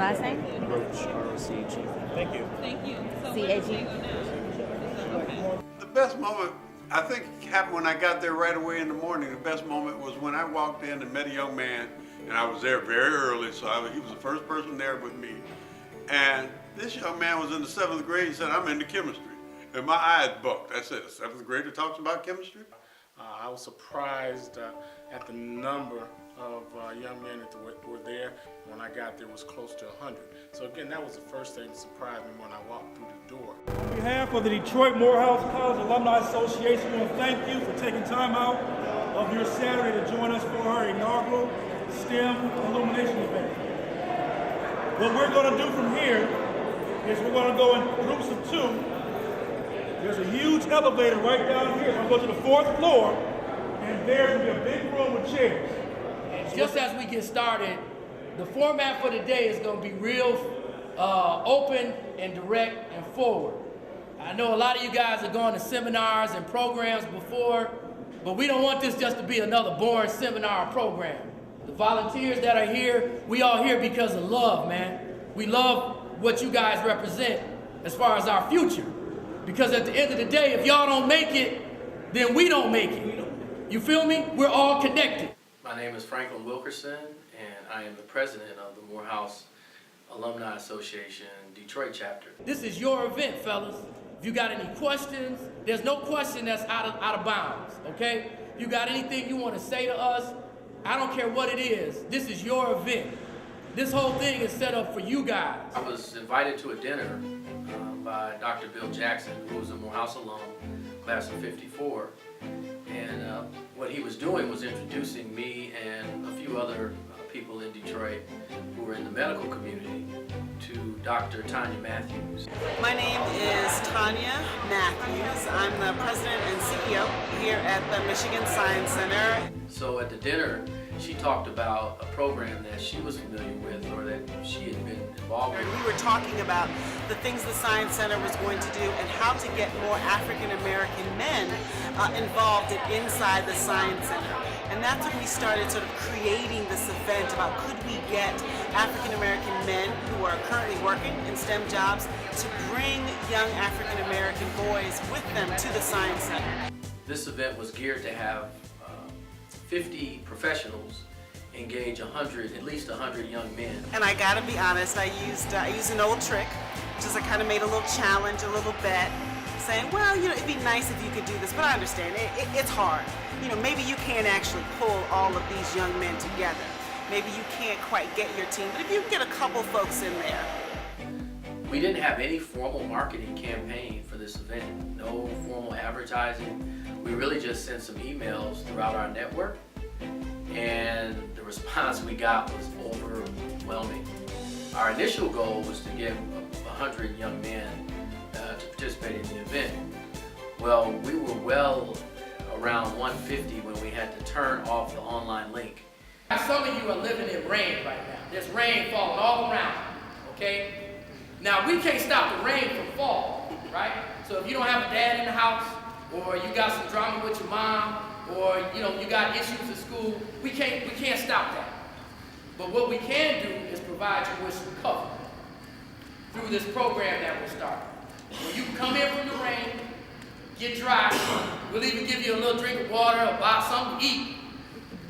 last name? Roach, R-O-C-H-E. Thank you. Thank you. So C-H-E. The best moment, I think, happened when I got there right away in the morning. The best moment was when I walked in and met a young man, and I was there very early, so he was the first person there with me. And this young man was in the 7th grade and said, I'm into chemistry. And my eyes bucked. I said, a 7th grader talks about chemistry? I was surprised at the number of young men that were there. When I got there, it was close to 100. So again, that was the first thing that surprised me when I walked through the door. On behalf of the Detroit Morehouse College Alumni Association, we want to thank you for taking time out of your Saturday to join us for our inaugural STEM Illumination event. What we're going to do from here is we're going to go in groups of 2. There's a huge elevator right down here. So we'll go to the 4th floor, and there's going to be a big room with chairs. Just as we get started, the format for today is going to be real open and direct and forward. I know a lot of you guys are going to seminars and programs before, but we don't want this just to be another boring seminar or program. The volunteers that are here, we all here because of love, man. We love what you guys represent as far as our future. Because at the end of the day, if y'all don't make it, then we don't make it. You feel me? We're all connected. My name is Franklin Wilkerson, and I am the president of the Morehouse Alumni Association Detroit chapter. This is your event, fellas. If you got any questions, there's no question that's out of bounds, okay? If you got anything you want to say to us, I don't care what it is. This is your event. This whole thing is set up for you guys. I was invited to a dinner by Dr. Bill Jackson, who was a Morehouse alum, class of '54. And what he was doing was introducing me and a few other people in Detroit who were in the medical community to Dr. Tanya Matthews. My name is Tanya Matthews. I'm the president and CEO here at the Michigan Science Center. So at the dinner, she talked about a program that she was familiar with or that she had been involved with. We were talking about the things the Science Center was going to do and how to get more African American men involved inside the Science Center. And that's when we started sort of creating this event about could we get African American men who are currently working in STEM jobs to bring young African American boys with them to the Science Center. This event was geared to have 50 professionals engage at least 100 young men. And I gotta be honest, I used an old trick, which is I kind of made a little challenge, a little bet, saying, well, you know, it'd be nice if you could do this, but I understand, it's hard. You know, maybe you can't actually pull all of these young men together. Maybe you can't quite get your team, but if you get a couple folks in there. We didn't have any formal marketing campaign for this event, no formal advertising. We really just sent some emails throughout our network, and the response we got was overwhelming. Our initial goal was to get 100 young men to participate in the event. Well, we were well around 150 when we had to turn off the online link. Some of you are living in rain right now. There's rain falling all around, okay? Now, we can't stop the rain from falling, right? So if you don't have a dad in the house, or you got some drama with your mom, or you got issues at school, we can't stop that. But what we can do is provide you with some cover through this program that we're starting. When you come in from the rain, get dry, we'll even give you a little drink of water or buy something to eat.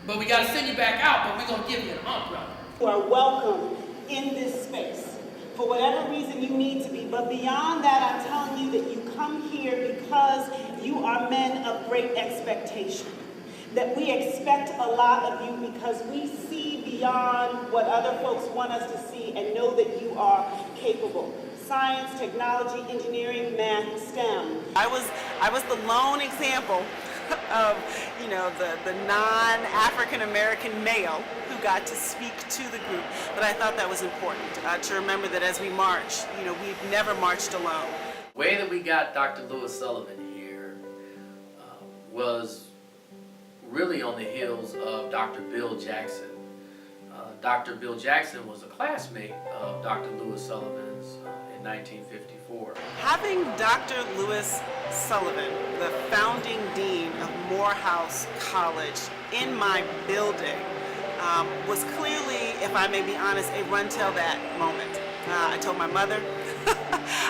But we gotta send you back out, but we're gonna give you an umbrella. You are welcome in this space for whatever reason you need to be. But beyond that, I'm telling you that you come here because you are men of great expectation. That we expect a lot of you because we see beyond what other folks want us to see and know that you are capable. Science, technology, engineering, math, STEM. I was the lone example of, the non-African American male who got to speak to the group. But I thought that was important to remember that as we march, we've never marched alone. The way that we got Dr. Lewis Sullivan here was really on the heels of Dr. Bill Jackson. Dr. Bill Jackson was a classmate of Dr. Lewis Sullivan's in 1954. Having Dr. Lewis Sullivan, the founding dean of Morehouse College, in my building was clearly, if I may be honest, a run-tell-that moment. I told my mother,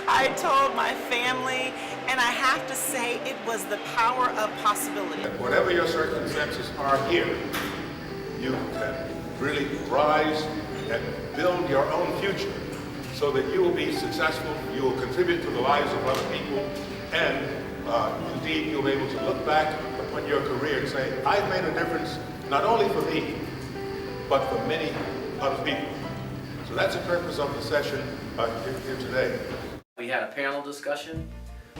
I told my family, and I have to say it was the power of possibility. Whatever your circumstances are here, you can really rise and build your own future so that you will be successful, you will contribute to the lives of other people, and indeed you'll be able to look back upon your career and say, I've made a difference not only for me, but for many other people. So that's the purpose of the session here today. We had a panel discussion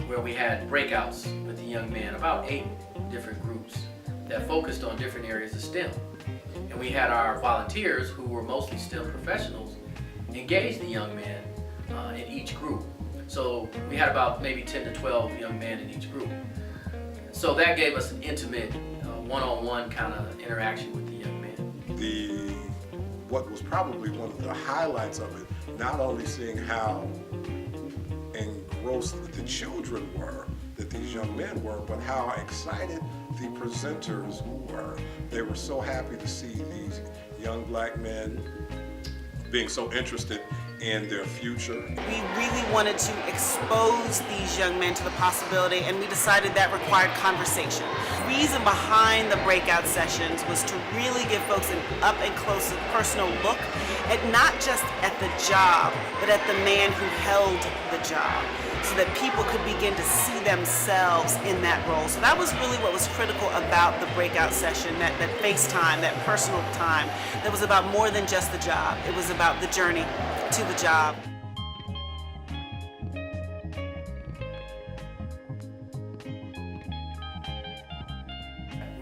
where we had breakouts with the young man, about 8 different groups that focused on different areas of STEM. And we had our volunteers, who were mostly STEM professionals, engage the young man in each group. So we had about maybe 10 to 12 young men in each group. So that gave us an intimate, one-on-one kind of interaction with the young man. What was probably one of the highlights of it, not only seeing how engrossed the children were, that these young men were, but how excited the presenters were. They were so happy to see these young black men being so interested in their future. We really wanted to expose these young men to the possibility, and we decided that required conversation. The reason behind the breakout sessions was to really give folks an up and close and personal look at not just at the job, but at the man who held the job, so that people could begin to see themselves in that role. So that was really what was critical about the breakout session, that face time, that personal time, that was about more than just the job. It was about the journey to the job.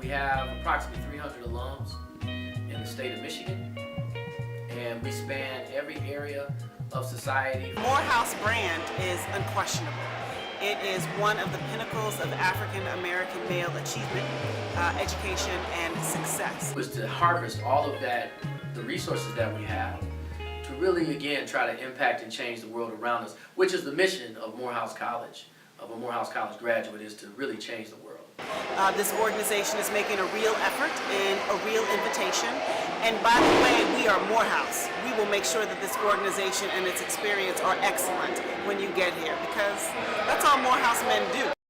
We have approximately 300 alums in the state of Michigan, and we span every area of society. Morehouse brand is unquestionable. It is one of the pinnacles of African American male achievement, education, and success. It was to harvest all of that, the resources that we have, to really, again, try to impact and change the world around us, which is the mission of Morehouse College, of a Morehouse College graduate, is to really change the world. This organization is making a real effort and a real invitation. And by the way, we are Morehouse. We will make sure that this organization and its experience are excellent when you get here, because that's all Morehouse men do.